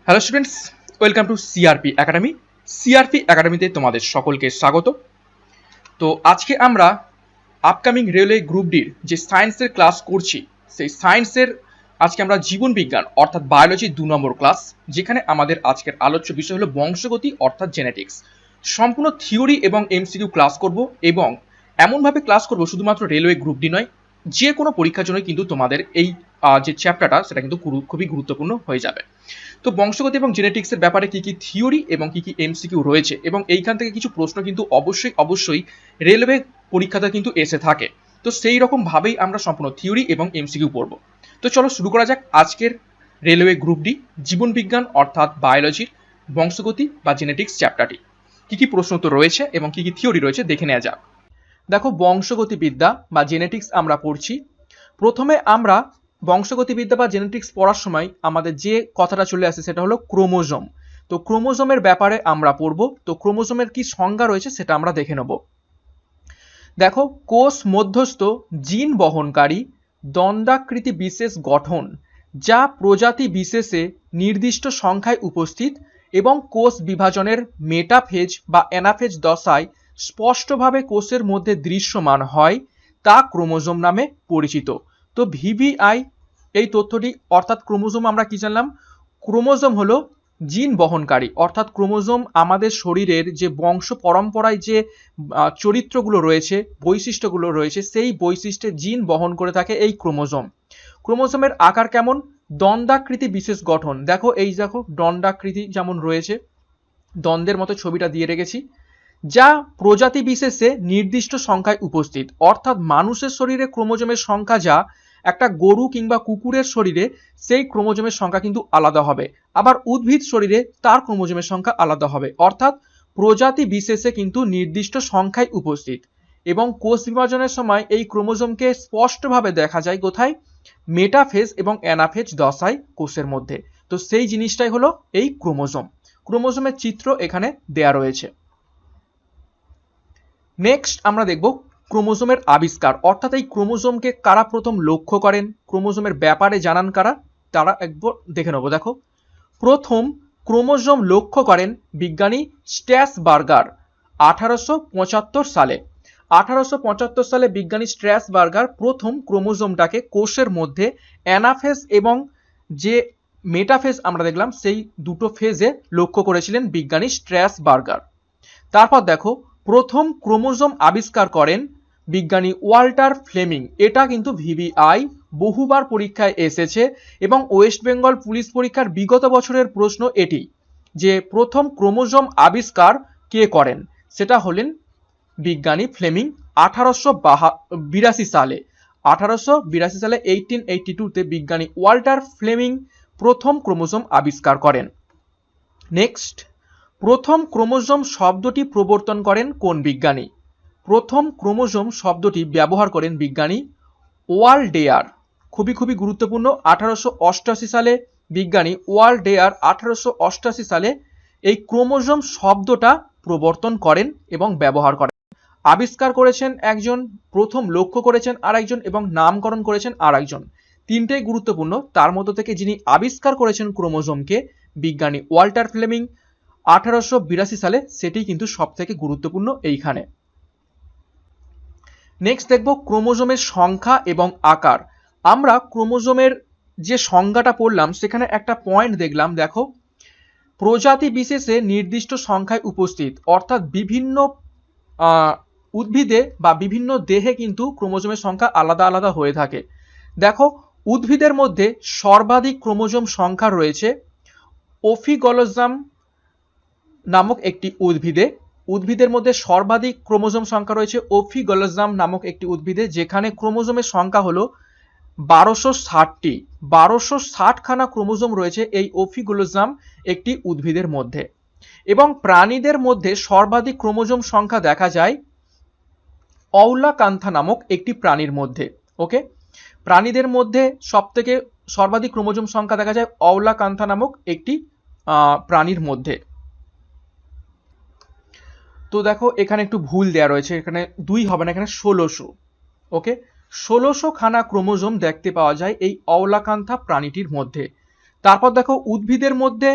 Hello students, welcome to CRP academy. CRP একাডেমিতে তোমাদের সকলকে স্বাগত। তো আজকে আমরা আপকামিং রেলওয়ে গ্রুপ ডির যে সায়েন্সের ক্লাস করছি, সেই সায়েন্সের আজকে আমরা জীবন বিজ্ঞান অর্থাৎ বায়োলজি 2 নম্বর ক্লাস, যেখানে আমাদের আজকের আলোচ্য বিষয় হলো বংশগতি অর্থাৎ জেনেটিক্স। সম্পূর্ণ থিওরি এবং এমসিকিউ ক্লাস করব এবং এমনভাবে ক্লাস করব শুধুমাত্র রেলওয়ে গ্রুপ ডি নয়, যে কোনো পরীক্ষার জন্য কিন্তু তোমাদের এই যে চ্যাপ্টারটা সেটা কিন্তু খুবই গুরুত্বপূর্ণ হয়ে যাবে। তো বংশগতি এবং জেনেটিক্সের ব্যাপারে কি কি থিওরি এবং কি কি এমসিকিউ রয়েছে এবং এইখান থেকে কিছু প্রশ্ন কিন্তু অবশ্যই রেলওয়ে পরীক্ষাতে কিন্তু এসে থাকে। তো সেই রকম ভাবেই আমরা সম্পূর্ণ থিওরি এবং এমসিকিউ পড়ব। তো চলো শুরু করা যাক আজকের রেলওয়ে গ্রুপ ডি জীবন বিজ্ঞান অর্থাৎ বায়োলজির বংশগতি বা জেনেটিক্স চ্যাপ্টারটি। কি কি প্রশ্ন তো রয়েছে এবং কি কি থিওরি রয়েছে দেখে নেওয়া যাক। দেখো, বংশগতিবিদ্যা বা জেনেটিক্স আমরা পড়ছি। প্রথমে আমরা বংশগতিবিদ্যা বা জেনেটিক্স পড়ার সময় আমাদের যে কথাটা চলে আসে সেটা হলো ক্রোমোজোম। তো ক্রোমোজোমের ব্যাপারে আমরা পড়ব। তো ক্রোমোজোমের কি সংজ্ঞা রয়েছে সেটা আমরা দেখে নেব। দেখো, কোষ মধ্যস্থ জিন বহনকারী দণ্ডাকৃতি বিশেষ গঠন, যা প্রজাতি বিশেষে নির্দিষ্ট সংখ্যায় উপস্থিত এবং কোষ বিভাজনের মেটাফেজ বা অ্যানাফেজ দশায় স্পষ্টভাবে কোষের মধ্যে দৃশ্যমান হয়, তা ক্রোমোজোম নামে পরিচিত। তো ভিভিআই এই তথ্যটি অর্থাৎ ক্রোমোজোম আমরা কি জানলাম? ক্রোমোজোম হলো জিন বহনকারী, অর্থাৎ ক্রোমোজোম আমাদের শরীরের যে বংশ পরম্পরায় যে চরিত্রগুলো রয়েছে, বৈশিষ্ট্যগুলো রয়েছে, সেই বৈশিষ্ট্যে জিন বহন করে থাকে এই ক্রোমোজোম। ক্রোমোজোমের আকার কেমন? দণ্ডাকৃতি বিশেষ গঠন। দেখো, এই দেখো দণ্ডাকৃতি যেমন রয়েছে, দ্বন্দ্বের মতো ছবিটা দিয়ে রেখেছি, যা প্রজাতি বিশেষে নির্দিষ্ট সংখ্যায় উপস্থিত। অর্থাৎ মানুষের শরীরে ক্রোমোজোমের সংখ্যা যা, একটা গরু কিংবা কুকুরের শরীরে সেই ক্রোমোজোমের সংখ্যা কিন্তু আলাদা হবে। আবার উদ্ভিদ শরীরে তার ক্রোমোজোমের সংখ্যা আলাদা হবে। অর্থাৎ প্রজাতি বিশেষে কিন্তু নির্দিষ্ট সংখ্যায় উপস্থিত। এবং কোষ বিভাজনের সময় এই ক্রোমোজোমকে স্পষ্টভাবে দেখা যায় কোথায়? মেটাফেজ এবং অ্যানাফেজ দশায় কোষের মধ্যে। তো সেই জিনিসটাই হলো এই ক্রোমোজোম। ক্রোমোজোমের চিত্র এখানে দেয়া রয়েছে। নেক্সট আমরা দেখব ক্রোমোজোমের আবিষ্কার, অর্থাৎ এই ক্রোমোজোমকে কারা প্রথম লক্ষ্য করেন, ক্রোমোজোমের ব্যাপারে জানান কারা, তারা একবার দেখে নেব। দেখো, প্রথম ক্রোমোজোম লক্ষ্য করেন বিজ্ঞানী স্ট্র্যাসবার্গার 1875 সালে। 1875 সালে বিজ্ঞানী স্ট্র্যাসবার্গার প্রথম ক্রোমোজোমটাকে কোষের মধ্যে অ্যানাফেজ এবং যে মেটাফেজ আমরা দেখলাম সেই দুটো ফেজে লক্ষ্য করেছিলেন বিজ্ঞানী স্ট্র্যাসবার্গার। তারপর দেখো, প্রথম ক্রোমোজোম আবিষ্কার করেন বিজ্ঞানী ওয়াল্টার ফ্লেমিং। এটা কিন্তু ভিভিআই বহুবার পরীক্ষায় এসেছে এবং ওয়েস্ট বেঙ্গল পুলিশ পরীক্ষার বিগত বছরের প্রশ্ন এটি, যে প্রথম ক্রোমোজোম আবিষ্কার কে করেন? সেটা হলেন বিজ্ঞানী ফ্লেমিং 1882 সালে। 1882 সালে 1882-তে বিজ্ঞানী ওয়াল্টার ফ্লেমিং প্রথম ক্রোমোজোম আবিষ্কার করেন। নেক্সট, প্রথম ক্রোমোজোম শব্দটি প্রবর্তন করেন কোন বিজ্ঞানী? প্রথম ক্রোমোজোম শব্দটি ব্যবহার করেন বিজ্ঞানী ওয়ালডেয়ার। খুবই গুরুত্বপূর্ণ। 1888 সালে বিজ্ঞানী ওয়ালডেয়ার 1888 সালে এই ক্রোমোজোম শব্দটা প্রবর্তন করেন এবং ব্যবহার করেন। আবিষ্কার করেছেন একজন, প্রথম লক্ষ্য করেছেন আর একজন এবং নামকরণ করেছেন আর একজন। তিনটেই গুরুত্বপূর্ণ। তার মধ্যে থেকে যিনি আবিষ্কার করেছেন ক্রোমোজোমকে, বিজ্ঞানী ওয়াল্টার ফ্লেমিং 1882 সালে, সেটি কিন্তু সব থেকে গুরুত্বপূর্ণ এইখানে। নেক্সট দেখব ক্রোমোজোমের সংখ্যা এবং আকার। আমরা ক্রোমোজোমের যে সংজ্ঞাটা পড়লাম সেখানে একটা পয়েন্ট দেখলাম। দেখো, প্রজাতি বিশেষে নির্দিষ্ট সংখ্যায় উপস্থিত, অর্থাৎ বিভিন্ন উদ্ভিদে বা বিভিন্ন দেহে কিন্তু ক্রোমোজোমের সংখ্যা আলাদা আলাদা হয়ে থাকে। দেখো, উদ্ভিদের মধ্যে সর্বাধিক ক্রোমোজোম সংখ্যা রয়েছে ওফিগলোজাম নামক একটি উদ্ভিদে। উদ্ভিদের মধ্যে সর্বাধিক ক্রোমোজোম সংখ্যা রয়েছে ওফিগলোজাম নামক একটি উদ্ভিদে, যেখানে ক্রোমোজোমের সংখ্যা হলো 1260টি। 1260 খানা ক্রোমোজোম রয়েছে এই ওফিগলোজাম একটি উদ্ভিদের মধ্যে। এবং প্রাণীদের মধ্যে সর্বাধিক ক্রোমোজোম সংখ্যা দেখা যায় অওলাকান্থা নামক একটি প্রাণীর মধ্যে। ওকে, প্রাণীদের মধ্যে সবথেকে সর্বাধিক ক্রোমোজোম সংখ্যা দেখা যায় অওলাকান্থা নামক একটি প্রাণীর মধ্যে। তো দেখো, এখানে একটু ভুল দেওয়া রয়েছে, এখানে 2 হবে না, এখানে 1600। ওকে, 1600 খানা ক্রোমোজোম দেখতে পাওয়া যায় এই অওলাকান্থা প্রাণীটির মধ্যে। তারপর দেখো উদ্ভিদের মধ্যে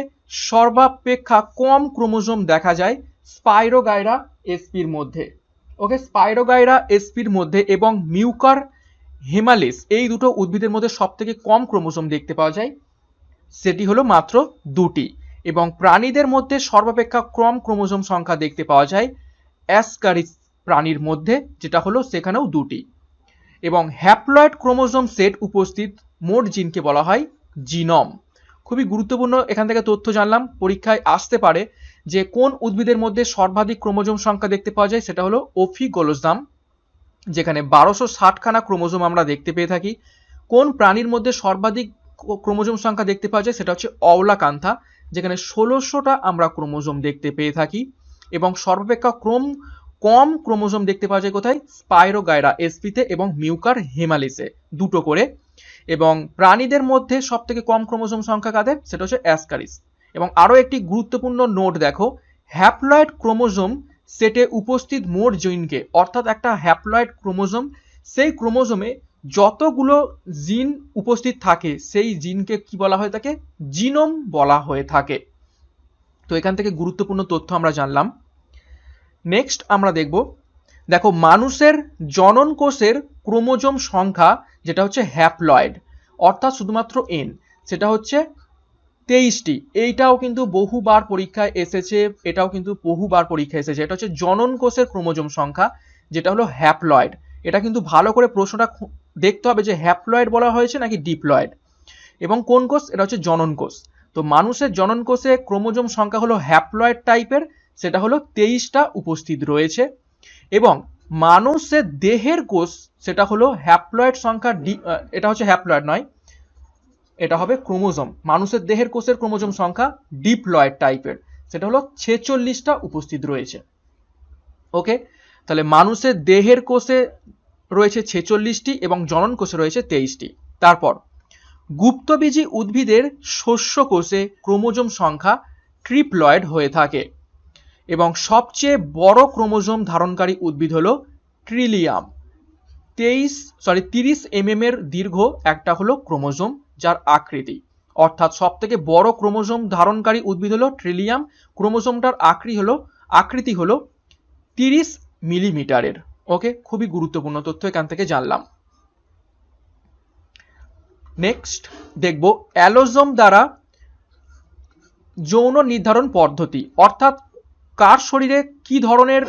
সর্বাপেক্ষা কম ক্রোমোজোম দেখা যায় স্পাইরোগাইরা এসপির মধ্যে। ওকে, স্পাইরোগাইরা এসপির মধ্যে এবং মিউকার হেমালিস এই দুটো উদ্ভিদের মধ্যে সবথেকে কম ক্রোমোজোম দেখতে পাওয়া যায়, সেটি হলো মাত্র 2টি। এবং প্রাণীদের মধ্যে সর্বাপেক্ষা কম ক্রোমোজোম সংখ্যা দেখতে পাওয়া যায় অ্যাসকারিস প্রাণীর মধ্যে, যেটা হলো সেখানেও 2টি। এবং হ্যাপ্লয়েড ক্রোমোজোম সেট উপস্থিত মোট জিনকে বলা হয় জিনোম। খুবই গুরুত্বপূর্ণ এখান থেকে তথ্য জানলাম, পরীক্ষায় আসতে পারে যে কোন উদ্ভিদের মধ্যে সর্বাধিক ক্রোমোজোম সংখ্যা দেখতে পাওয়া যায়, সেটা হলো ওফিগোলোসাম, যেখানে 1260খানা ক্রোমোজোম আমরা দেখতে পেয়ে থাকি। কোন প্রাণীর মধ্যে সর্বাধিক ক্রোমোজোম সংখ্যা দেখতে পাওয়া যায়, সেটা হচ্ছে অওলাকান্থা, যেখানে 1600টা আমরা ক্রোমোজোম দেখতে পেয়ে থাকি। এবং সর্বাপেক্ষা কম ক্রোমোজোম দেখতে পাওয়া যায় কোথায়, স্পাইরোগাইরা এসপিতে এবং মিউকার হেমালিসে, দুটো করে। এবং প্রাণীদের মধ্যে সব থেকে কম ক্রোমোজোম সংখ্যা কাদের, সেটা হচ্ছে অ্যাসকারিস। এবং আরো একটি গুরুত্বপূর্ণ নোট দেখো, হ্যাপ্লয়েড ক্রোমোজোম সেটে উপস্থিত মোট জিনকে, অর্থাৎ একটা হ্যাপ্লয়েড ক্রোমোজোম, সেই ক্রোমোজোমে যতগুলো জিন উপস্থিত থাকে সেই জিনকে কি বলা হয়ে থাকে, জিনোম বলা হয়ে থাকে। তো এখান থেকে গুরুত্বপূর্ণ তথ্য আমরা জানলাম। নেক্সট আমরা দেখো মানুষের জনন কোষের ক্রোমোজোম সংখ্যা যেটা হচ্ছে হ্যাপ্লয়েড, অর্থাৎ শুধুমাত্র এন, সেটা হচ্ছে 23টি। এইটাও কিন্তু বহুবার পরীক্ষায় এসেছে, এটা হচ্ছে জনন কোষের ক্রোমোজোম সংখ্যা, যেটা হলো হ্যাপ্লয়েড। এটা কিন্তু ভালো করে প্রশ্নটা দেখতে হবে যে হ্যাপ্লয়েড বলা হয়েছে নাকি ডিপ্লয়েড। এবং কোন কোষ, এটা হচ্ছে জনন কোষ। তো মানুষের জনন কোষে ক্রোমোজোম সংখ্যা হলো হ্যাপ্লয়েড টাইপের, সেটা হলো 23টা উপস্থিত রয়েছে। এবং মানুষের দেহের কোষ, সেটা হলো হ্যাপ্লয়েড সংখ্যা, এটা হচ্ছে হ্যাপ্লয়েড নয়, এটা হবে ক্রোমোজোম। মানুষের দেহের কোষের ক্রোমোজোম সংখ্যা ডিপ্লয়েড টাইপের, সেটা হলো 46টা উপস্থিত রয়েছে। ওকে, তাহলে মানুষের দেহের কোষে রয়েছে 46টি এবং জনন কোষে রয়েছে 23টি। তারপর গুপ্তবীজী উদ্ভিদের শস্য কোষে ক্রোমোজোম সংখ্যা ট্রিপ্লয়েড হয়ে থাকে। এবং সবচেয়ে বড় ক্রোমোজোম ধারণকারী উদ্ভিদ হলো ট্রিলিয়াম। 30 mm এর দীর্ঘ একটা হলো ক্রোমোজোম, যার আকৃতি, অর্থাৎ সব থেকে বড় ক্রোমোজোম ধারণকারী উদ্ভিদ হলো ট্রিলিয়াম। ক্রোমোজোমটার আকৃতি হলো 30 মিলিমিটারের। ওকে, খুবই গুরুত্বপূর্ণ তথ্য এখান থেকে জানলাম। নেক্সট দেখবো অ্যালোজোম দ্বারা যৌন নির্ধারণ পদ্ধতি, অর্থাৎ কার শরীরে কি ধরনের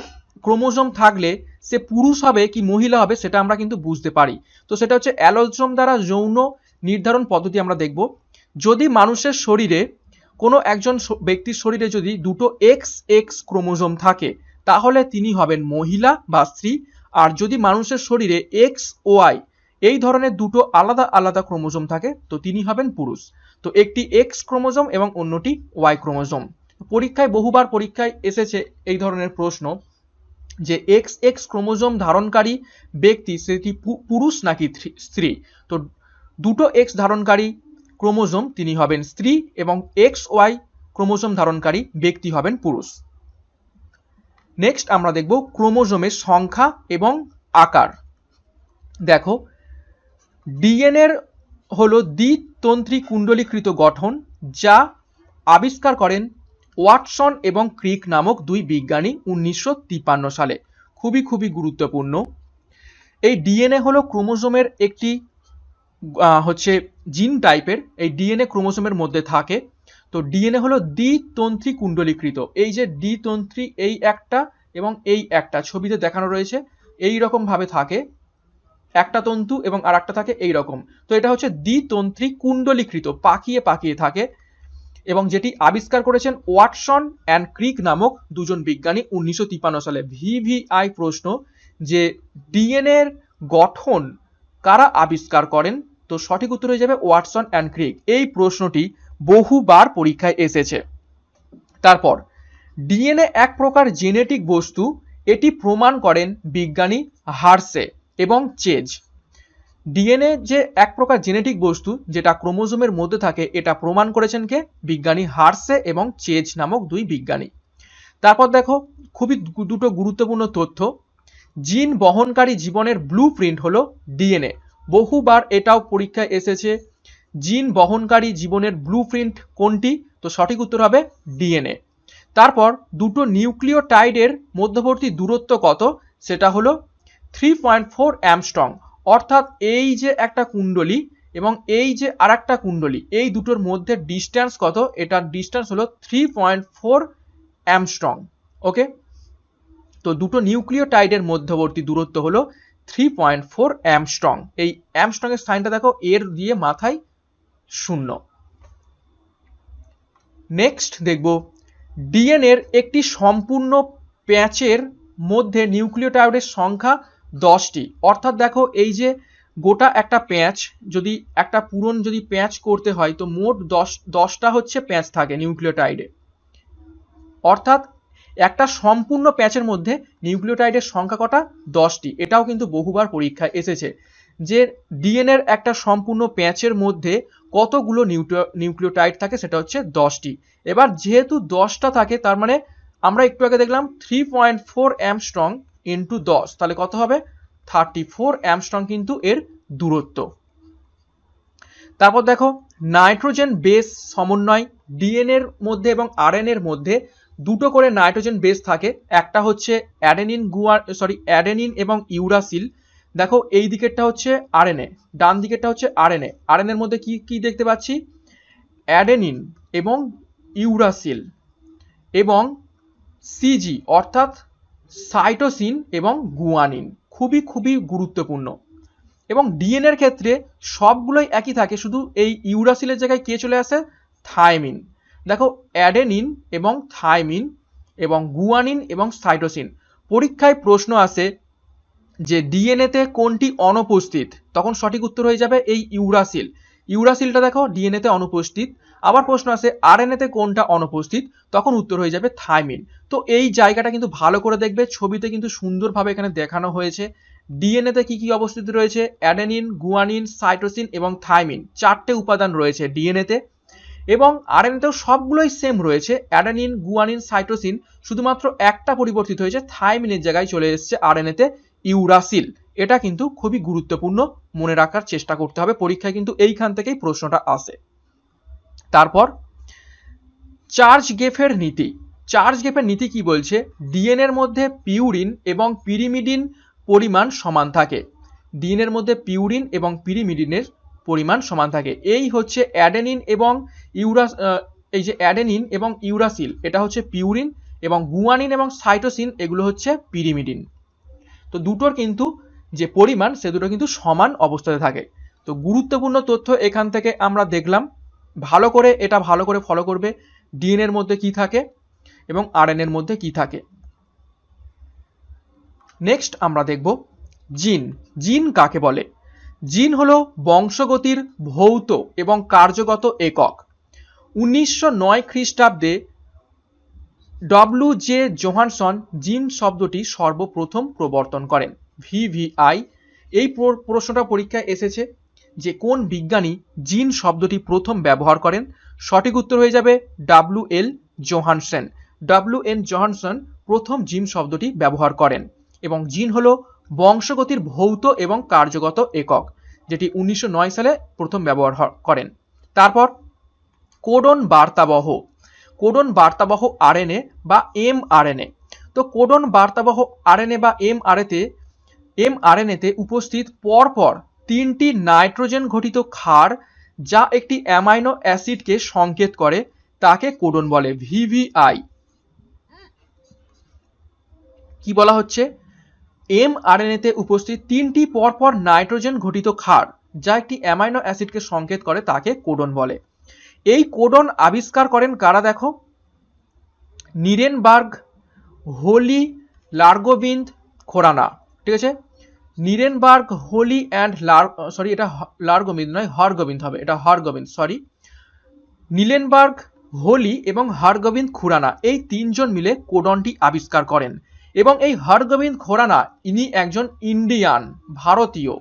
ক্রোমোজোম থাকলে সে পুরুষ হবে কি মহিলা হবে সেটা আমরা কিন্তু বুঝতে পারি। তো সেটা হচ্ছে অ্যালোজোম দ্বারা যৌন নির্ধারণ পদ্ধতি আমরা দেখব। যদি মানুষের শরীরে কোনো একজন ব্যক্তির শরীরে যদি দুটো XX ক্রোমোজোম থাকে তাহলে তিনি হবেন মহিলা বা স্ত্রী। আর যদি মানুষের শরীরে XY এই ধরনের দুটো আলাদা আলাদা ক্রোমোজোম থাকে তো তিনি হবেন পুরুষ। তো একটি X ক্রোমোজোম এবং অন্যটি Y ক্রোমোজোম। বহুবার পরীক্ষায় এসেছে এই ধরনের প্রশ্ন যে XX ক্রোমোজোম ধারণকারী ব্যক্তি সেটি পুরুষ নাকি স্ত্রী। তো দুটো X ধারণকারী ক্রোমোজোম তিনি হবেন স্ত্রী এবং XY ক্রোমোজোম ধারণকারী ব্যক্তি হবেন পুরুষ। নেক্সট আমরা দেখব ক্রোমোজোমের সংখ্যা এবং আকার। দেখো ডিএনএর হলো দ্বিতন্ত্রী কুণ্ডলীকৃত গঠন, যা আবিষ্কার করেন ওয়াটসন এবং ক্রিক নামক দুই বিজ্ঞানী 1953 সালে। খুবই গুরুত্বপূর্ণ। এই ডিএনএ হলো ক্রোমোজোমের একটি হচ্ছে জিন টাইপের, এই ডিএনএ ক্রোমোজোমের মধ্যে থাকে। তো ডিএনএ হলো দ্বিতন্ত্রী কুণ্ডলীকৃত, এই যে দ্বিতন্ত্রী এই একটা এবং এই একটা ছবিতে দেখানো রয়েছে এই রকম ভাবে থাকে, একটা তন্তু এবং আর একটা থাকে এই রকম। তো এটা হচ্ছে দ্বিতন্ত্রী কুণ্ডলীকৃত, পাকিয়ে পাকিয়ে থাকে, এবং যেটি আবিষ্কার করেছেন ওয়াটসন অ্যান্ড ক্রিক নামক দুজন বিজ্ঞানী 1953 সালে। ভিভিআই প্রশ্ন যে ডিএনএর গঠন কারা আবিষ্কার করেন, তো সঠিক উত্তর হয়ে যাবে ওয়াটসন অ্যান্ড ক্রিক। এই প্রশ্নটি বহুবার পরীক্ষায় এসেছে। তারপর ডিএনএ এক প্রকার জেনেটিক বস্তু, এটি প্রমাণ করেন বিজ্ঞানী হার্সে এবং চেজ। ডিএনএ যে এক প্রকার জেনেটিক বস্তু যেটা ক্রোমোজোমের মধ্যে থাকে এটা প্রমাণ করেছেন কে, বিজ্ঞানী হার্সে এবং চেজ নামক দুই বিজ্ঞানী। তারপর দেখো দুটো গুরুত্বপূর্ণ তথ্য। জিন বহনকারী জীবনের ব্লুপ্রিন্ট হলো ডিএনএ। বহুবার এটাও পরীক্ষায় এসেছে জিন বহনকারী জীবনের ব্লুপ্রিন্ট কোনটি? তো সঠিক উত্তর হবে ডিএনএ। তারপর দুটো নিউক্লিওটাইডের মধ্যবর্তী দূরত্ব কত? সেটা হলো 3.4 অ্যামস্ট্রং। অর্থাৎ এই যে একটা কুণ্ডলী এবং এই যে আরেকটা কুণ্ডলী, এই দুটোর মধ্যে ডিস্টেন্স কত? এটার ডিস্টেন্স হলো 3.4 অ্যামস্ট্রং। ওকে, তো দুটো নিউক্লিওটাইডের মধ্যবর্তী দূরত্ব হলো 3.4 অ্যামস্ট্রং। এই অ্যামস্ট্রং এর সাইনটা দেখো, এর দিয়ে মাথায় 0। নেক্সট দেখব, ডিএনএর একটি সম্পূর্ণ প্যাচের মধ্যে নিউক্লিওটাইডের সংখ্যা 10টি। অর্থাৎ দেখো, এই যে গোটা একটা প্যাচ, যদি একটা পূরণ যদি প্যাচ করতে হয় তো মোট 10টা হচ্ছে প্যাচ থাকে নিউক্লিওটাইডে। অর্থাৎ একটা সম্পূর্ণ প্যাচের মধ্যে নিউক্লিওটাইডের সংখ্যা কটা? 10টি। এটাও কিন্তু বহুবার পরীক্ষায় এসেছে যে ডিএনএর একটা সম্পূর্ণ প্যাচের মধ্যে কতগুলো নিউক্লিওটাইড থাকে, সেটা হচ্ছে 10টি। এবার যেহেতু 10টা থাকে, তার মানে আমরা একটু আগে দেখলাম 3.4 অ্যামস্ট্রং ইন্টু 10, তাহলে কত হবে? 34 অ্যামস্ট্রং কিন্তু এর দূরত্ব। তারপর দেখো, নাইট্রোজেন বেস সমন্বয়। ডিএনএর মধ্যে এবং আরএনএর মধ্যে দুটো করে নাইট্রোজেন বেস থাকে। একটা হচ্ছে অ্যাডেনিন এবং ইউরাসিল। দেখো, এই দিকেরটা হচ্ছে আরএনএ, ডান দিকেরটা হচ্ছে আরএনএ। আরএনএর মধ্যে কি কি দেখতে পাচ্ছি? অ্যাডেনিন এবং ইউরাসিল এবং সিজি অর্থাৎ সাইটোসিন এবং গুয়ানিন। খুবই খুবই গুরুত্বপূর্ণ। এবং ডিএনএর ক্ষেত্রে সবগুলোই একই থাকে, শুধু এই ইউরাসিলের জায়গায় কে চলে আসে? থাইমিন। দেখো, অ্যাডেনিন এবং থাইমিন এবং গুয়ানিন এবং সাইটোসিন। পরীক্ষায় প্রশ্ন আসে যে ডিএনএতে কোনটি অনুপস্থিত, তখন সঠিক উত্তর হয়ে যাবে এই ইউরাসিল। ইউরাসিলটা দেখো ডিএনএতে অনুপস্থিত। আবার প্রশ্ন আসে আরএনএতে কোনটা অনুপস্থিত, তখন উত্তর হয়ে যাবে থাইমিন। তো এই জায়গাটা কিন্তু ভালো করে দেখবে, ছবিতে কিন্তু সুন্দরভাবে এখানে দেখানো হয়েছে। ডিএনএতে কি কি অবস্থিত রয়েছে? অ্যাডেনিন, গুয়ানিন, সাইটোসিন এবং থাইমিন, 4টে উপাদান রয়েছে ডিএনএতে। এবং আরএনএতেও সবগুলোই সেম রয়েছে, অ্যাডেনিন, গুয়ানিন, সাইটোসিন। শুধুমাত্র একটা পরিবর্তিত হয়েছে, থাইমিনের জায়গায় চলে এসেছে আরএনএতে ইউরাসিল। এটা কিন্তু খুবই গুরুত্বপূর্ণ, মনে রাখার চেষ্টা করতে হবে, পরীক্ষায় কিন্তু এইখান থেকেই প্রশ্নটা আসে। তারপর চার্জ গেফের নীতি। চার্জ গেফের নীতি কি বলছে? ডিএনএর মধ্যে পিউরিন এবং পিরিমিডিন পরিমাণ সমান থাকে। ডিএনএর মধ্যে পিউরিন এবং পিরিমিডিনের পরিমাণ সমান থাকে। এই হচ্ছে অ্যাডেনিন এবং এই যে অ্যাডেনিন এবং ইউরাসিল, এটা হচ্ছে পিউরিন, এবং গুয়ানিন এবং সাইটোসিন এগুলো হচ্ছে পিরিমিডিন। তো দুটোর কিন্তু যে পরিমাণ, সে দুটো কিন্তু সমান অবস্থাতে থাকে। তো গুরুত্বপূর্ণ তথ্য এখান থেকে আমরা দেখলাম। ভালো করে ফলো করবে, ডিএনএর মধ্যে কি থাকে এবং আরএনএর মধ্যে কি থাকে। নেক্সট আমরা দেখব জিন। জিন কাকে বলে? জিন হলো বংশগতির ভৌত এবং কার্যগত একক। 1909 খ্রিস্টাব্দে ডব্লিউ.জে. জোহানসন জিন শব্দটি সর্বপ্রথম প্রবর্তন করেন, ভিভিআই। এই প্রশ্নটা পরীক্ষায় এসেছে যে কোন বিজ্ঞানী জিন শব্দটি প্রথম ব্যবহার করেন। সঠিক উত্তর হয়ে যাবে ডব্লিউ.এল. জোহানসন। ডব্লিউ.এন. জোহানসন প্রথম জিন শব্দটি ব্যবহার করেন। এবং জিন হলো বংশগতির ভৌত এবং কার্যগত একক, যেটি 1909 সালে প্রথম ব্যবহার করেন। তারপর কোডন বার্তাবহ। কোডন বার্তাবহ আরএনএ বা এমআরএনএ। তো কোডন বার্তাবহ আরএনএ বা এমআরএনএতে উপস্থিত পরপর 3টি নাইট্রোজেন ঘটিত ক্ষার, যা একটি অ্যামাইনো অ্যাসিডকে সংকেত করে, তাকে কোডন বলে, ভিভিআই। কি বলা হচ্ছে? এমআরএনএতে উপস্থিত 3টি পরপর নাইট্রোজেন ঘটিত ক্ষার, যা একটি অ্যামাইনো অ্যাসিডকে সংকেত করে, তাকে কোডন বলে। এই কোডন আবিষ্কার করেন কারা? দেখো, নিরেনবার্গ, হোলি, লার্গোবিন্দ, খোরানা। ঠিক আছে, নিরেনবার্গ, হোলি অ্যান্ড এটা লার্গোবিন্দ নয়, হরগোবিন্দ হবে, এটা হরগোবিন্দ, সরি। নিরেনবার্গ, হোলি এবং হরগোবিন্দ খুরানা, এই 3জন মিলে কোডনটি আবিষ্কার করেন। এবং এই হরগোবিন্দ খোরানা, ইনি একজন ইন্ডিয়ান, ভারতীয়।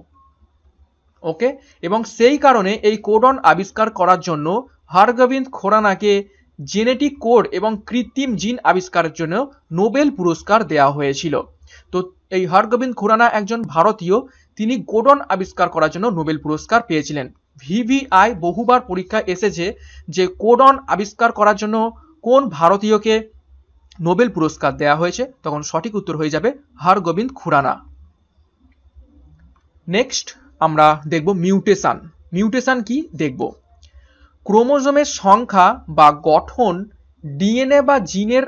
ওকে, এবং সেই কারণে এই কোডন আবিষ্কার করার জন্য হরগোবিন্দ খোরানাকে জেনেটিক কোড এবং কৃত্রিম জিন আবিষ্কারের জন্য নোবেল পুরস্কার দেওয়া হয়েছিল। তো এই হরগোবিন্দ খোরানা একজন ভারতীয়, তিনি কোডন আবিষ্কার করার জন্য নোবেল পুরস্কার পেয়েছিলেন। ভিভিআই বহুবার পরীক্ষায় এসেছে যে কোডন আবিষ্কার করার জন্য কোন ভারতীয়কে নোবেল পুরস্কার দেওয়া হয়েছে, তখন সঠিক উত্তর হয়ে যাবে হরগোবিন্দ খুরানা। নেক্সট আমরা দেখব মিউটেশন। মিউটেশন কি দেখব, ক্রোমোজোমের সংখ্যা বা গঠন ডিএনএ বা জিনের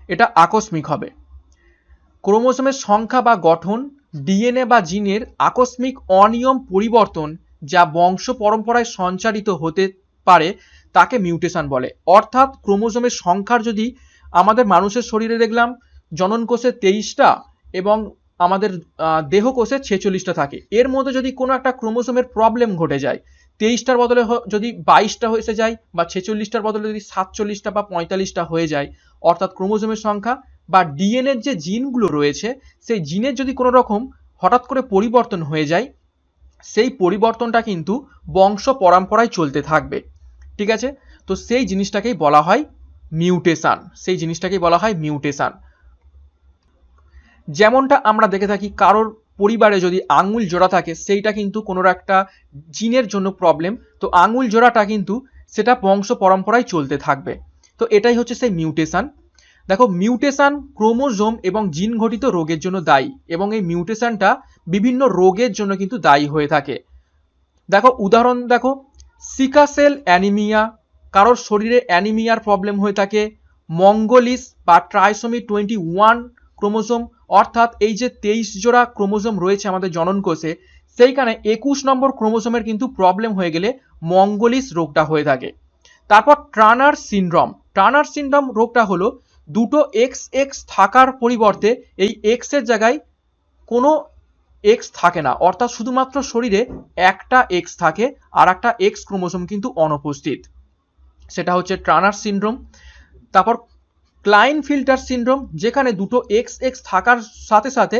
এটা আকস্মিক হবে। ক্রোমোজোমের সংখ্যা বা গঠন ডিএনএ বা জিনের আকস্মিক অনিয়ম পরিবর্তন যা বংশ পরম্পরায় সঞ্চারিত হতে পারে তাকে মিউটেশন বলে। অর্থাৎ ক্রোমোজোমের সংখ্যার যদি আমাদের মানুষের শরীরে দেখলাম জনন কোষে 23টা এবং আমাদের দেহকোষে 46টা থাকে, এর মধ্যে যদি কোনো একটা ক্রোমোজোমের প্রবলেম ঘটে যায়, 23টার বদলে যদি 22টা হয়ে যায় বা 46টার বদলে যদি 47টা বা 45টা হয়ে যায়, অর্থাৎ ক্রোমোজোমের সংখ্যা বা ডিএনএর যে জিনগুলো রয়েছে সেই জিনের যদি কোনো রকম হঠাৎ করে পরিবর্তন হয়ে যায়, সেই পরিবর্তনটা কিন্তু বংশ পরম্পরায় চলতে থাকবে। ঠিক আছে, তো সেই জিনিসটাকেই বলা হয় মিউটেশন, সেই জিনিসটাকেই বলা হয় মিউটেশন। যেমনটা আমরা দেখে থাকি কারোর পরিবারে যদি আঙুল জোড়া থাকে সেইটা কিন্তু কোনো একটা জিনের জন্য প্রবলেম, তো আঙুল জোড়াটা কিন্তু সেটা বংশ পরম্পরায় চলতে থাকবে। তো এটাই হচ্ছে সেই মিউটেশন। দেখো মিউটেশন ক্রোমোজোম এবং জিন ঘটিত রোগের জন্য দায়ী এবং এই মিউটেশনটা বিভিন্ন রোগের জন্য কিন্তু দায়ী হয়ে থাকে। দেখো উদাহরণ দেখো, সিকাসেল অ্যানিমিয়া, কারোর শরীরে অ্যানিমিয়ার প্রবলেম হয়ে থাকে। মঙ্গলিস বা ট্রাইসোমি 21 ক্রোমোজোম, অর্থাৎ এই যে 23 জোড়া ক্রোমোজোম রয়েছে আমাদের জনন কোষে, সেইখানে 21 নম্বর ক্রোমোজোমের কিন্তু প্রবলেম হয়ে গেলে মঙ্গলিস রোগটা হয়ে থাকে। তারপর টার্নার সিনড্রোম, টার্নার সিনড্রোম রোগটা হলো দুটো এক্স এক্স থাকার পরিবর্তে এই এক্স এর জায়গায় কোনো এক্স থাকে না, অর্থাৎ শুধুমাত্র শরীরে একটা এক্স থাকে আর একটা এক্স ক্রোমোজোম কিন্তু অনুপস্থিত, সেটা হচ্ছে টার্নার সিনড্রোম। তারপর ক্লাইনফিল্টার সিনড্রোম, যেখানে দুটো এক্স এক্স থাকার সাথে সাথে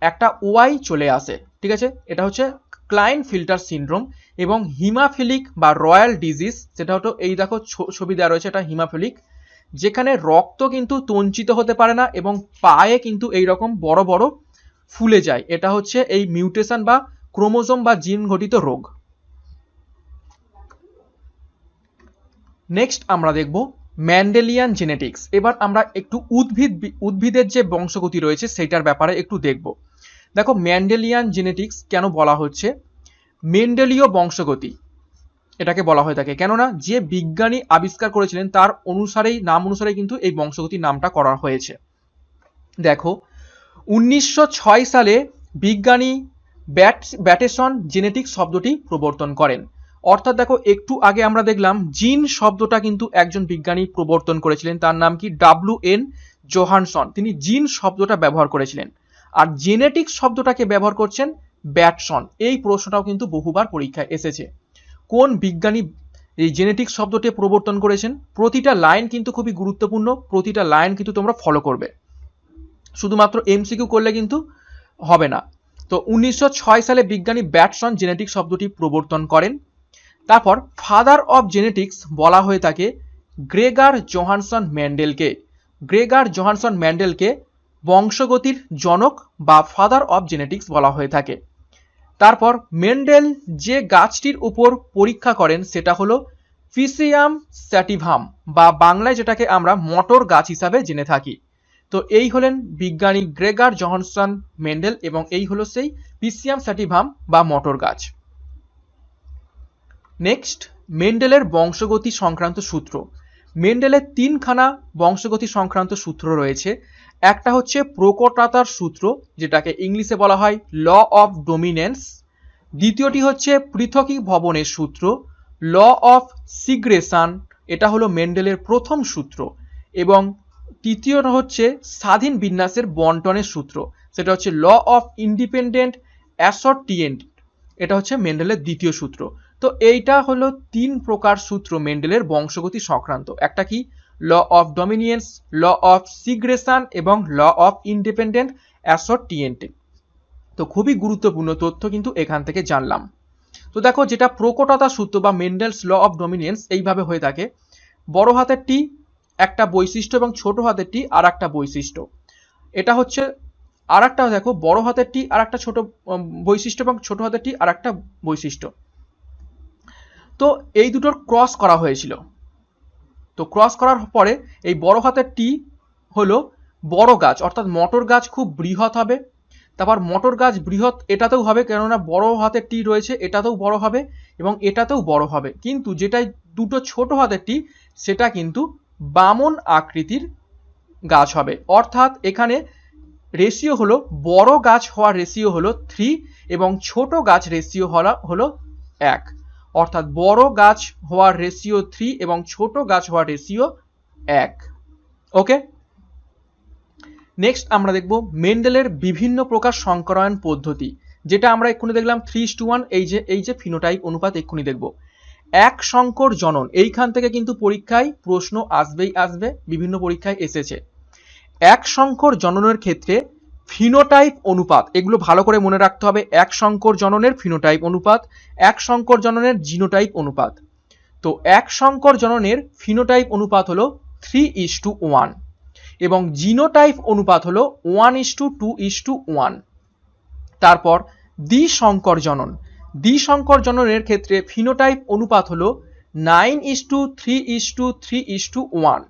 একটা ওয়াই চলে আসে। ঠিক আছে, এটা হচ্ছে ক্লাইনফিল্টার সিনড্রোম। এবং হিমাফিলিক বা রয়্যাল ডিজিজ, সেটা হলো এই দেখো ছবি দেওয়া রয়েছে, এটা হিমাফিলিক, যেখানে রক্ত কিন্তু তঞ্চিত হতে পারে না এবং পায়ে কিন্তু এইরকম বড় বড় ফুলে যায়, এটা হচ্ছে এই মিউটেশন বা ক্রোমোজোম বা জিন ঘটিত রোগ। নেক্সট আমরা দেখব মেন্ডেলিয়ান জেনেটিক্স। এবার আমরা একটু উদ্ভিদের যে বংশগতি রয়েছে সেটার ব্যাপারে একটু দেখব। দেখো মেন্ডেলিয়ান জেনেটিক্স কেন বলা হচ্ছে, মেন্ডেলীয় বংশগতি এটাকে বলা হয়ে থাকে, কেননা যে বিজ্ঞানী আবিষ্কার করেছিলেন তার অনুসারেই নাম অনুসারে কিন্তু এই বংশগতির নামটা করা হয়েছে। দেখো 1906 সালে বিজ্ঞানী ব্যাটেসন জেনেটিক্স শব্দটি প্রবর্তন করেন। অর্থাৎ দেখো একটু আগে আমরা দেখলাম জিন শব্দটা কিন্তু একজন বিজ্ঞানী প্রবর্তন করেছিলেন, তার নাম কি WN জোহানসন, তিনি জিন শব্দটা ব্যবহার করেছিলেন। আর জেনেটিক্স শব্দটাকে ব্যবহার করছেন ব্যাটসন। এই প্রশ্নটাও কিন্তু বহুবার পরীক্ষায় এসেছে, কোন বিজ্ঞানী এই জেনেটিক্স শব্দটি প্রবর্তন করেছেন। প্রতিটা লাইন কিন্তু খুবই গুরুত্বপূর্ণ, প্রতিটা লাইন কিন্তু তোমরা ফলো করবে, শুধুমাত্র এমসিকিউ করলে কিন্তু হবে না। তো 1906 সালে বিজ্ঞানী ব্যাটসন জেনেটিক্স শব্দটি প্রবর্তন করেন। তারপর ফাদার অফ জেনেটিক্স বলা হয়ে থাকে গ্রেগার জোহানসন ম্যান্ডেলকে। গ্রেগার জোহানসন ম্যান্ডেলকে বংশগতির জনক বা ফাদার অফ জেনেটিক্স বলা হয়ে থাকে। তারপর মেন্ডেল যে গাছটির উপর পরীক্ষা করেন সেটা হলো পিসিয়াম স্যাটিভাম বা বাংলায় যেটাকে আমরা মটর গাছ হিসাবে জেনে থাকি। তো এই হলেন বিজ্ঞানী গ্রেগার জোহানসন মেন্ডেল এবং এই হলো সেই পিসিয়াম স্যাটিভাম বা মটর গাছ। নেক্সট মেন্ডেলের বংশগতি সংক্রান্ত সূত্র। মেন্ডেলের তিনখানা বংশগতি সংক্রান্ত সূত্র রয়েছে। একটা হচ্ছে প্রকটতার সূত্র, যেটাকে ইংলিশে বলা হয় ল অফ ডমিনেন্স। দ্বিতীয়টি হচ্ছে পৃথকীভবনের সূত্র, ল অফ সিগ্রেশন, এটা হলো মেন্ডেলের প্রথম সূত্র। এবং তৃতীয়টা হচ্ছে স্বাধীন বিন্যাসের বন্টনের সূত্র, সেটা হচ্ছে ল অফ ইন্ডিপেন্ডেন্ট অ্যাসর্টিয়েন্ট, এটা হচ্ছে মেন্ডেলের দ্বিতীয় সূত্র। তো এইটা হলো তিন প্রকার সূত্র মেন্ডেলের বংশগতি সংক্রান্ত, একটা কি ল অফ ডমিনিয়েন্স, ল অফ সিগ্রেশন এবং ল অফ ইন্ডিপেন্ডেন্ট অ্যাসর্টিয়েন্ট। তো খুবই গুরুত্বপূর্ণ তথ্য কিন্তু এখান থেকে জানলাম। তো দেখো যেটা প্রকটতা সূত্র বা মেন্ডেলস ল অফ ডমিনিয়েন্স এইভাবে হয়ে থাকে, বড় হাতের টি একটা বৈশিষ্ট্য এবং ছোট হাতের টি আর একটা বৈশিষ্ট্য। এটা হচ্ছে আর একটা দেখো বড় হাতের টি আর একটা ছোট বৈশিষ্ট্য এবং ছোট হাতের টি আর একটা বৈশিষ্ট্য। তো এই দুটোর ক্রস করা হয়েছিল। তো ক্রস করার পরে এই বড় হাতের টি হলো বড় গাছ, অর্থাৎ মটর গাছ খুব বৃহৎ হবে। তারপর মটর গাছ বৃহৎ এটাতেও হবে, কেননা বড় হাতের টি রয়েছে, এটাতেও বড় হবে এবং এটাতেও বড় হবে। কিন্তু যেটাই দুটো ছোট হাতের টি সেটা কিন্তু বামন আকৃতির গাছ হবে। অর্থাৎ এখানে রেশিও হলো বড় গাছ হওয়ার রেশিও হলো 3 এবং ছোট গাছ রেশিও হলো 1। অর্থাৎ বড় গাছ হওয়ার রেশিও 3 এবং ছোট গাছ হওয়ার রেশিও 1। ওকে, নেক্সট আমরা দেখব মেন্ডেলের বিভিন্ন প্রকার সংকরায়ন পদ্ধতি, যেটা আমরা এক্ষুনি দেখলাম 3:1। এই যে ফিনোটাইপ অনুপাত এক্ষুনি দেখব। এক সংকর জনন, এইখান থেকে কিন্তু পরীক্ষায় প্রশ্ন আসবে, বিভিন্ন পরীক্ষায় এসেছে। এক সংকর জননের ক্ষেত্রে ফিনোটাইপ অনুপাত, এগুলো ভালো করে মনে রাখতে হবে। এক সংকর জননের ফিনোটাইপ অনুপাত, এক সংকর জননের জিনোটাইপ অনুপাত। তো এক সংকর জননের ফিনোটাইপ অনুপাত হলো 3:1 এবং জিনোটাইপ অনুপাত হলো 1:2:1। তারপর দ্বিসংকর জনন, দ্বিসংকর জননের ক্ষেত্রে ফিনোটাইপ অনুপাত হলো 9:3:3:1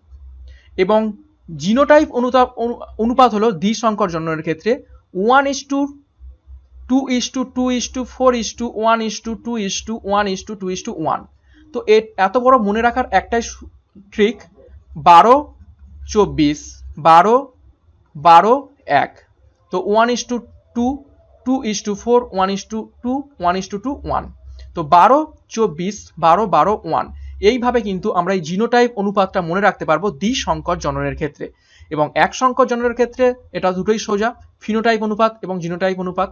এবং জিনোটাইপ অনুপাত হলো দ্বিসংকর জননের ক্ষেত্রে 1:2:2:4:1:2:1:2:1। তো এত বড় মনে রাখার একটাই ট্রিক, 12:24 12:12:1। তো 1:2 2:4 1:2 1:2:1। তো 12:24 12:12:1। এইভাবে কিন্তু আমরা এই জিনোটাইপ অনুপাতটা মনে রাখতে পারবো দ্বিসংকর জননের ক্ষেত্রে। এবং এক সংকর জননের ক্ষেত্রে এটা দুটোই সোজা, ফিনোটাইপ অনুপাত এবং জিনোটাইপ অনুপাত।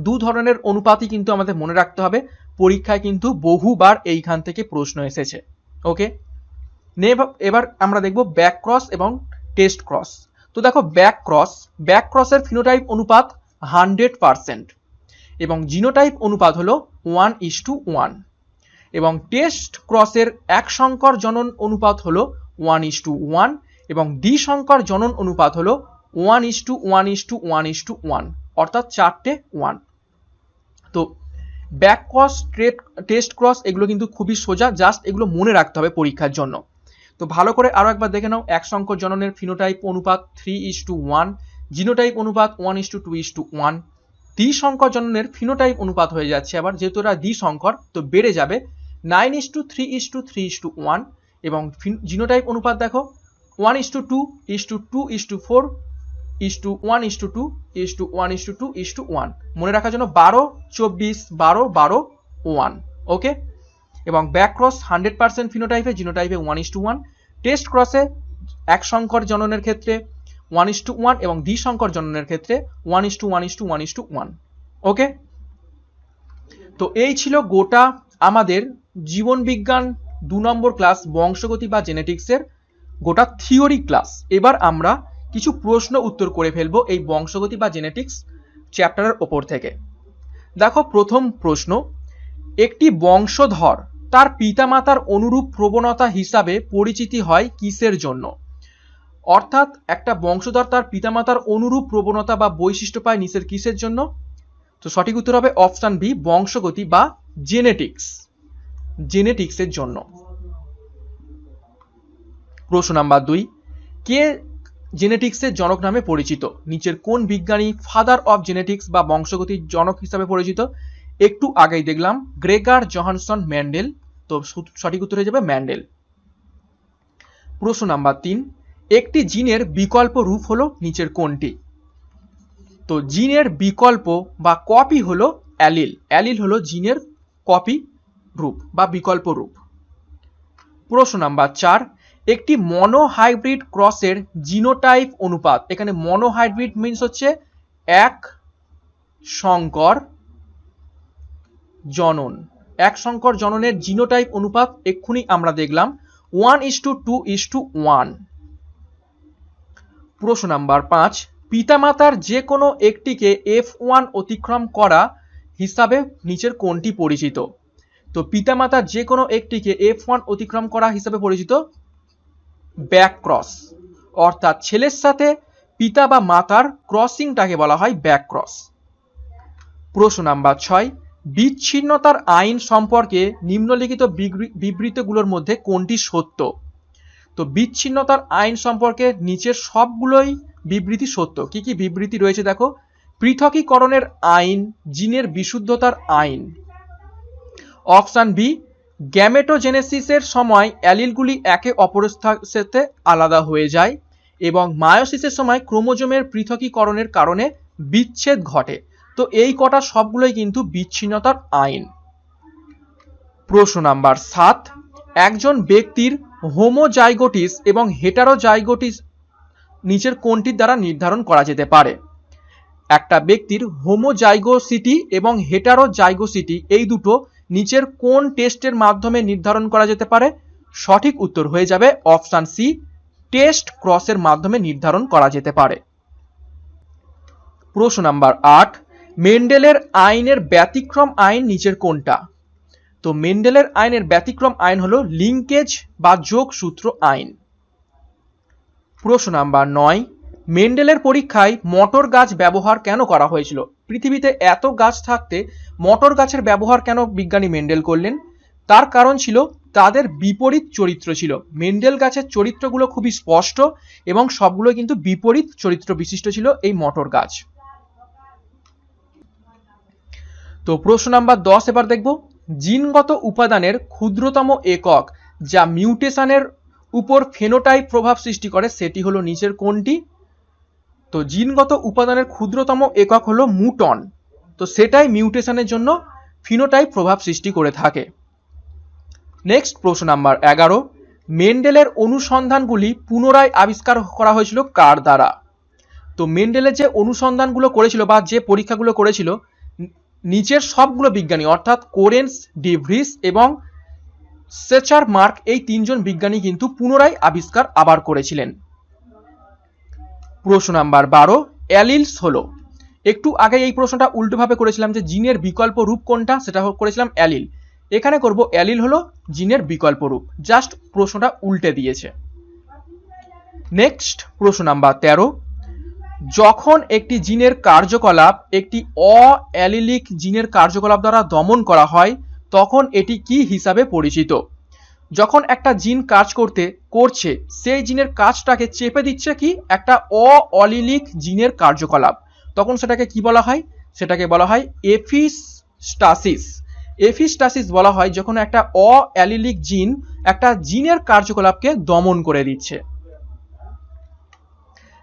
দু ধরনের অনুপাতই কিন্তু আমাদের মনে রাখতে হবে, পরীক্ষায় কিন্তু বহুবার এইখান থেকে প্রশ্ন এসেছে। ওকে, এবার আমরা দেখব ব্যাক ক্রস এবং টেস্ট ক্রস। তো দেখো ব্যাক ক্রসের ফিনোটাইপ অনুপাত 100% এবং জিনোটাইপ অনুপাত হলো 1:1 এবং টেস্ট ক্রসের এক সংকর জনন অনুপাত হলো 1:1 এবং দ্বিসংকর জনন অনুপাত হলো 1:1:1:1, অর্থাৎ 4টে 1। তো ব্যাক ক্রস টেস্ট ক্রস এগুলো কিন্তু খুবই সোজা, জাস্ট এগুলো মনে রাখতে হবে পরীক্ষার জন্য। তো ভালো করে আরো একবার দেখে নাও, এক সংকর জননের ফিনোটাইপ অনুপাত 3:1, জিনোটাইপ অনুপাত 1:2:1। দ্বিসংকর জননের ফিনোটাইপ অনুপাত হয়ে যাচ্ছে আবার, যেহেতু এটা দ্বিসংকর তো বেড়ে যাবে 9:3:3:1 এবং জিনোটাইপ অনুপাত দেখো 1:2:2:4:1:2:1:2:1। মনে রাখার জন্য 12:24 12:12:1। ওকে, এবং ব্যাক ক্রস 100% ফিনোটাইপে, জিনোটাইপে 1:1, টেস্ট ক্রসে এক সংকর জননের ক্ষেত্রে 1:1 এবং দ্বিসংকর জননের ক্ষেত্রে 1:1:1:1। ওকে, তো এই ছিল গোটা আমাদের জীবন বিজ্ঞান 2 নম্বর ক্লাস বংশগতি বা জেনেটিক্সের গোটা থিওরি ক্লাস। এবার আমরা কিছু প্রশ্ন উত্তর করে ফেলবো এই বংশগতি বা জেনেটিক্স চ্যাপ্টারের ওপর থেকে। দেখো প্রথম প্রশ্ন, একটি বংশধর তার পিতামাতার অনুরূপ প্রবণতা হিসাবে পরিচিতি হয় কিসের জন্য? অর্থাৎ একটা বংশধর তার পিতামাতার অনুরূপ প্রবণতা বা বৈশিষ্ট্য পায় নিচের কিসের জন্য? তো সঠিক উত্তর হবে অপশন বি, বংশগতি বা জেনেটিক্সের জন্য। প্রশ্ন নাম্বার 2, কে জেনেটিক্সের জনক নামে পরিচিত? নিচের কোন বিজ্ঞানী ফাদার অফ জেনেটিক্স বা বংশগতির জনক হিসাবে পরিচিত? একটু আগেই দেখলাম গ্রেগার জোহানসন মেন্ডেল, তো সঠিক উত্তর হয়ে যাবে মেন্ডেল। প্রশ্ন নাম্বার 3, একটি জিনের বিকল্প রূপ হলো নিচের কোনটি? তো জিনের বিকল্প বা কপি হলো অ্যালিল। অ্যালিল হলো জিনের কপি রূপ বা বিকল্প রূপ। প্রশ্ন নাম্বার 4, একটি মনোহাইব্রিড ক্রসের জিনোটাইপ অনুপাত। এখানে মনোহাইব্রিড মিন্স হচ্ছে এক সংকর জনন। এক সংকর জননের জিনোটাইপ অনুপাত এক্ষুনি আমরা দেখলাম 1:2:1। প্রশ্ন নাম্বার 5, পিতামাতার যে কোনো একটিকে F1 অতিক্রম করা হিসাবে নিচের কোনটি পরিচিত? তো পিতামাতার যে কোনো একটিকে F1 অতিক্রম করা হিসাবে পরিচিত ব্যাক ক্রস, অর্থাৎ ছেলের সাথে পিতা বা মাতার ক্রসিংটাকে বলা হয় ব্যাক ক্রস। প্রশ্ন নাম্বার 6, বিচ্ছিন্নতার আইন সম্পর্কে নিম্নলিখিত বিবৃতিগুলোর মধ্যে কোনটি সত্য? তো বিচ্ছিন্নতার আইন সম্পর্কে নিচের সবগুলোই বিবৃতি সত্য। কি কি বিবৃতি রয়েছে দেখো, পৃথকীকরণের আইন, জিনের বিশুদ্ধতার আইন। অপশন বি, গ্যামেটোজেনেসিসের সময় অ্যালিলগুলি একে অপরের সাথে আলাদা হয়ে যায় এবং মায়োসিসের সময় ক্রোমোজোমের পৃথকীকরণের কারণে বিচ্ছেদ ঘটে। তো এই কটা সবগুলোই কিন্তু বিচ্ছিন্নতার আইন। প্রশ্ন নাম্বার 7, একজন ব্যক্তির হোমোজাইগোটিস এবং হেটারোজাইগোটিস নিচের কোনটির দ্বারা নির্ধারণ করা যেতে পারে? একটা ব্যক্তির হোমোজাইগোসিটি এবং হেটারোজাইগোসিটি এই দুটো নিচের কোন টেস্টের মাধ্যমে নির্ধারণ করা যেতে পারে? সঠিক উত্তর হয়ে যাবে অপশন সি, টেস্ট ক্রসের মাধ্যমে নির্ধারণ করা যেতে পারে। প্রশ্ন নাম্বার 8, মেন্ডেলের আইনের ব্যতিক্রম আইন নিচের কোনটা? তো মেন্ডেলের আইনের ব্যতিক্রম আইন হলো লিঙ্কেজ বা যোগসূত্র আইন। প্রশ্ন নাম্বার 9, মেন্ডেলের পরীক্ষায় মটর গাছ ব্যবহার কেন করা হয়েছিল? পৃথিবীতে এত গাছ থাকতে মটর গাছের ব্যবহার কেন বিজ্ঞানী মেন্ডেল করলেন? তার কারণ ছিল তাদের বিপরীত চরিত্র ছিল। মেন্ডেল গাছের চরিত্রগুলো খুবই স্পষ্ট এবং সবগুলো কিন্তু বিপরীত চরিত্র বিশিষ্ট ছিল এই মটর গাছ। তো প্রশ্ন নাম্বার 10 এবার দেখব, জিনগত উপাদানের ক্ষুদ্রতম একক যা মিউটেশনের উপর ফেনোটাইপ প্রভাব সৃষ্টি করে সেটি হলো নিচের কোনটি? তো জিনগত উপাদানের ক্ষুদ্রতম একক হলো মুটন। তো সেটাই মিউটেশনের জন্য ফিনোটাইপ প্রভাব সৃষ্টি করে থাকে। নেক্সট প্রশ্ন নাম্বার 11, মেন্ডেলের অনুসন্ধানগুলি পুনরায় আবিষ্কার করা হয়েছিল কার দ্বারা? তো মেন্ডেলের যে অনুসন্ধানগুলো করেছিল বা যে পরীক্ষাগুলো করেছিল নিচের সবগুলো বিজ্ঞানী অর্থাৎ কোরেন্স, ডি ভ্রিস এবং সেচার মার্ক এই তিনজন বিজ্ঞানী কিন্তু পুনরায় আবিষ্কার আবার করেছিলেন। প্রশ্ন নাম্বার 12, অ্যালিলস হলো, একটু আগে এই প্রশ্নটা উল্টোভাবে করেছিলাম যে জিনের বিকল্প রূপ কোনটা, সেটা করেছিলাম অ্যালিল। এখানে করব অ্যালিল হলো জিনের বিকল্প রূপ, জাস্ট প্রশ্নটা উল্টে দিয়েছে। নেক্সট প্রশ্ন নাম্বার 13, যখন একটি জিনের কার্যকলাপ একটি অ্যালিলিক জিনের কার্যকলাপ দ্বারা দমন করা হয় তখন এটি কি হিসাবে পরিচিত? যখন একটা জিন কাজ করছে সেই জিনের কাজটাকে চেপে দিচ্ছে কি একটা অ্যালিলিক জিনের কার্যকলাপ, তখন সেটাকে কি বলা হয়? সেটাকে বলা হয় এফিস্টাসিস। এফিস্টাসিস বলা হয় যখন একটা অ্যালিলিক জিন একটা জিনের কার্যকলাপকে দমন করে দিচ্ছে।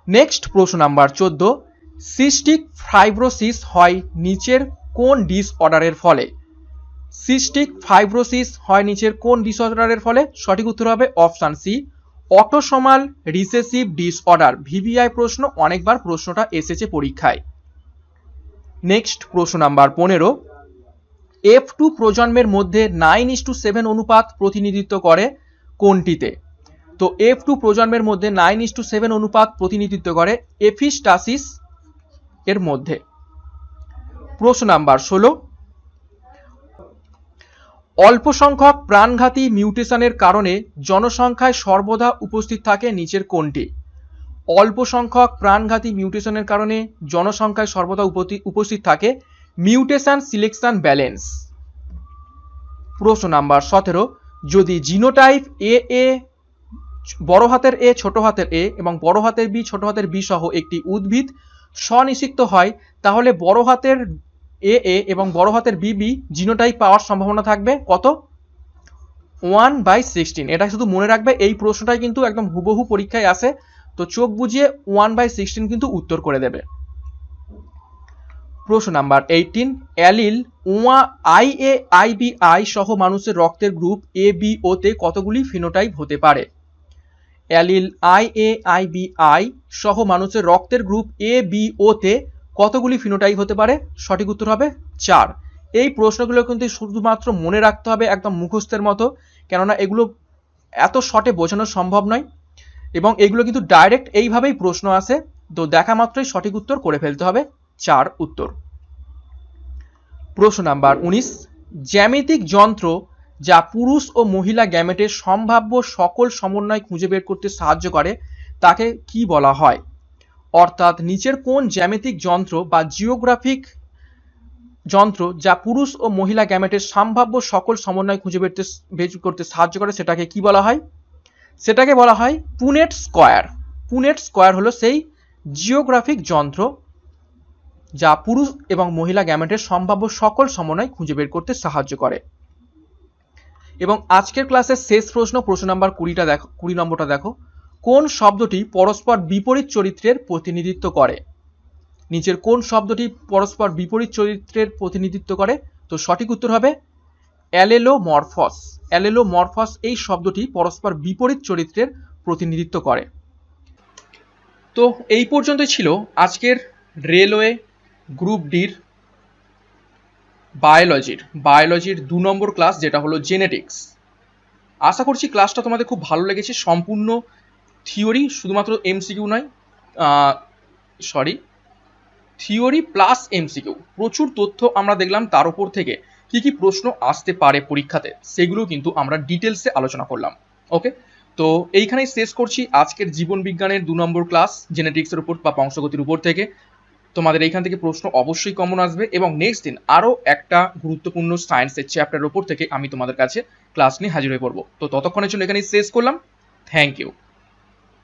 নেক্সট প্রশ্ন নাম্বার 14, সিস্টিক ফাইব্রোসিস হয় নিচের কোন ডিসঅর্ডারের ফলে? সিস্টিক ফাইব্রোসিস হয় নিচের কোন ডিসঅর্ডারের ফলে? সঠিক উত্তর হবে option C, autosomal recessive disorder. VVI প্রশ্ন, অনেকবার প্রশ্নটা এসেছে পরীক্ষায়। নেক্সট প্রশ্ন নাম্বার 15, F2 প্রজন্মের মধ্যে 9:7 অনুপাত প্রতিনিধিত্ব করে কোনটিতে? তো F2 প্রজন্মের মধ্যে 9:7 অনুপাত প্রতিনিধিত্ব করে এফিস্টাসিস এর মধ্যে। প্রশ্ন নাম্বার 16, অল্প সংখ্যক প্রাণঘাতী মিউটেশনের কারণে জনসংখ্যায় সর্বদা উপস্থিত থাকে নিচের কোনটি? অল্প সংখ্যক প্রাণঘাতী মিউটেশনের কারণে জনসংখ্যায় সর্বদা উপস্থিত থাকে মিউটেশন সিলেকশন ব্যালেন্স। প্রশ্ন নাম্বার 17, যদি জিনোটাইপ এ বড় হাতের এ ছোট হাতের এ এবং বড় হাতের বি ছোট হাতের বি সহ একটি উদ্ভিদ স্বনিষিক্ত হয় তাহলে বড় হাতের এ এবং বড় হাতের বি জিনোটাইপ পাওয়ার সম্ভাবনা থাকবে কত? 1/16। এটা শুধু মনে রাখবে, এই প্রশ্নটাই কিন্তু একদম হুবহু পরীক্ষায় আসে, তো চোখ বুঝিয়ে 1/16 কিন্তু উত্তর করে দেবে। প্রশ্ন নাম্বার 18, অ্যালিল IAIBI সহ মানুষের রক্তের গ্রুপ ABO তে কতগুলি ফিনোটাইপ হতে পারে? অ্যালিল IAIBI সহ মানুষের রক্তের গ্রুপ ABO তে কতগুলি ফিনোটাইপ হতে পারে? সঠিক উত্তর হবে 4। এই প্রশ্নগুলো কিন্তু শুধুমাত্র মনে রাখতে হবে একদম মুখস্থের মতো, কেননা এগুলো এত শর্টে বোঝানো সম্ভব নয় এবং এগুলো কিন্তু ডাইরেক্ট এইভাবেই প্রশ্ন আসে, তো দেখা মাত্রই সঠিক উত্তর করে ফেলতে হবে 4 উত্তর। প্রশ্ন নাম্বার 19, জ্যামিতিক যন্ত্র যা পুরুষ ও মহিলা গ্যামেটের সম্ভাব্য সকল সমন্বয় খুঁজে বের করতে সাহায্য করে তাকে কি বলা হয়? অর্থাৎ নিচের কোন জ্যামিতিক যন্ত্র বা জিওগ্রাফিক যন্ত্র যা পুরুষ ও মহিলা গ্যামেটের সম্ভাব্য সকল সমন্বয় খুঁজে বের করতে সাহায্য করে সেটাকে কি বলা হয়? সেটাকে বলা হয় পুনেট স্কয়ার। পুনেট স্কয়ার হলো সেই জিওগ্রাফিক যন্ত্র যা পুরুষ এবং মহিলা গ্যামেটের সম্ভাব্য সকল সমন্বয় খুঁজে বের করতে সাহায্য করে। এবং আজকের ক্লাসের শেষ প্রশ্ন নাম্বার 20 নম্বরটা দেখো, কোন শব্দটি পরস্পর বিপরীত চরিত্রের প্রতিনিধিত্ব করে? নিচের কোন শব্দটি পরস্পর বিপরীত চরিত্রের প্রতিনিধিত্ব করে? তো সঠিক উত্তর হবে অ্যালেলোমরফস। অ্যালেলোমরফস এই শব্দটি পরস্পর বিপরীত চরিত্রের প্রতিনিধিত্ব করে। তো এই পর্যন্তই ছিল আজকের রেলওয়ে গ্রুপ ডির বায়োলজির 2 নম্বর ক্লাস, যেটা হলো জেনেটিক্স। আশা করছি ক্লাসটা তোমাদের খুব ভালো লেগেছে। সম্পূর্ণ থিওরি, শুধুমাত্র এমসিকিউ নয়, থিওরি প্লাস এমসিকিউ। প্রচুর তথ্য আমরা দেখলাম, তার উপর থেকে কি কি প্রশ্ন আসতে পারে পরীক্ষাতে সেগুলো কিন্তু আমরা ডিটেলসে আলোচনা করলাম। ওকে, তো এইখানেই শেষ করছি আজকের জীবন বিজ্ঞানের 2 নম্বর ক্লাস জেনেটিক্সের উপর বা বংশগতির উপর থেকে। তোমাদের এইখান থেকে প্রশ্ন অবশ্যই কমন আসবে এবং নেক্সট দিন আরও একটা গুরুত্বপূর্ণ সায়েন্সের চ্যাপ্টারের উপর থেকে আমি তোমাদের কাছে ক্লাস নিয়ে হাজির হয়ে পড়বো। তো ততক্ষণের জন্য এখানেই শেষ করলাম। Thank you.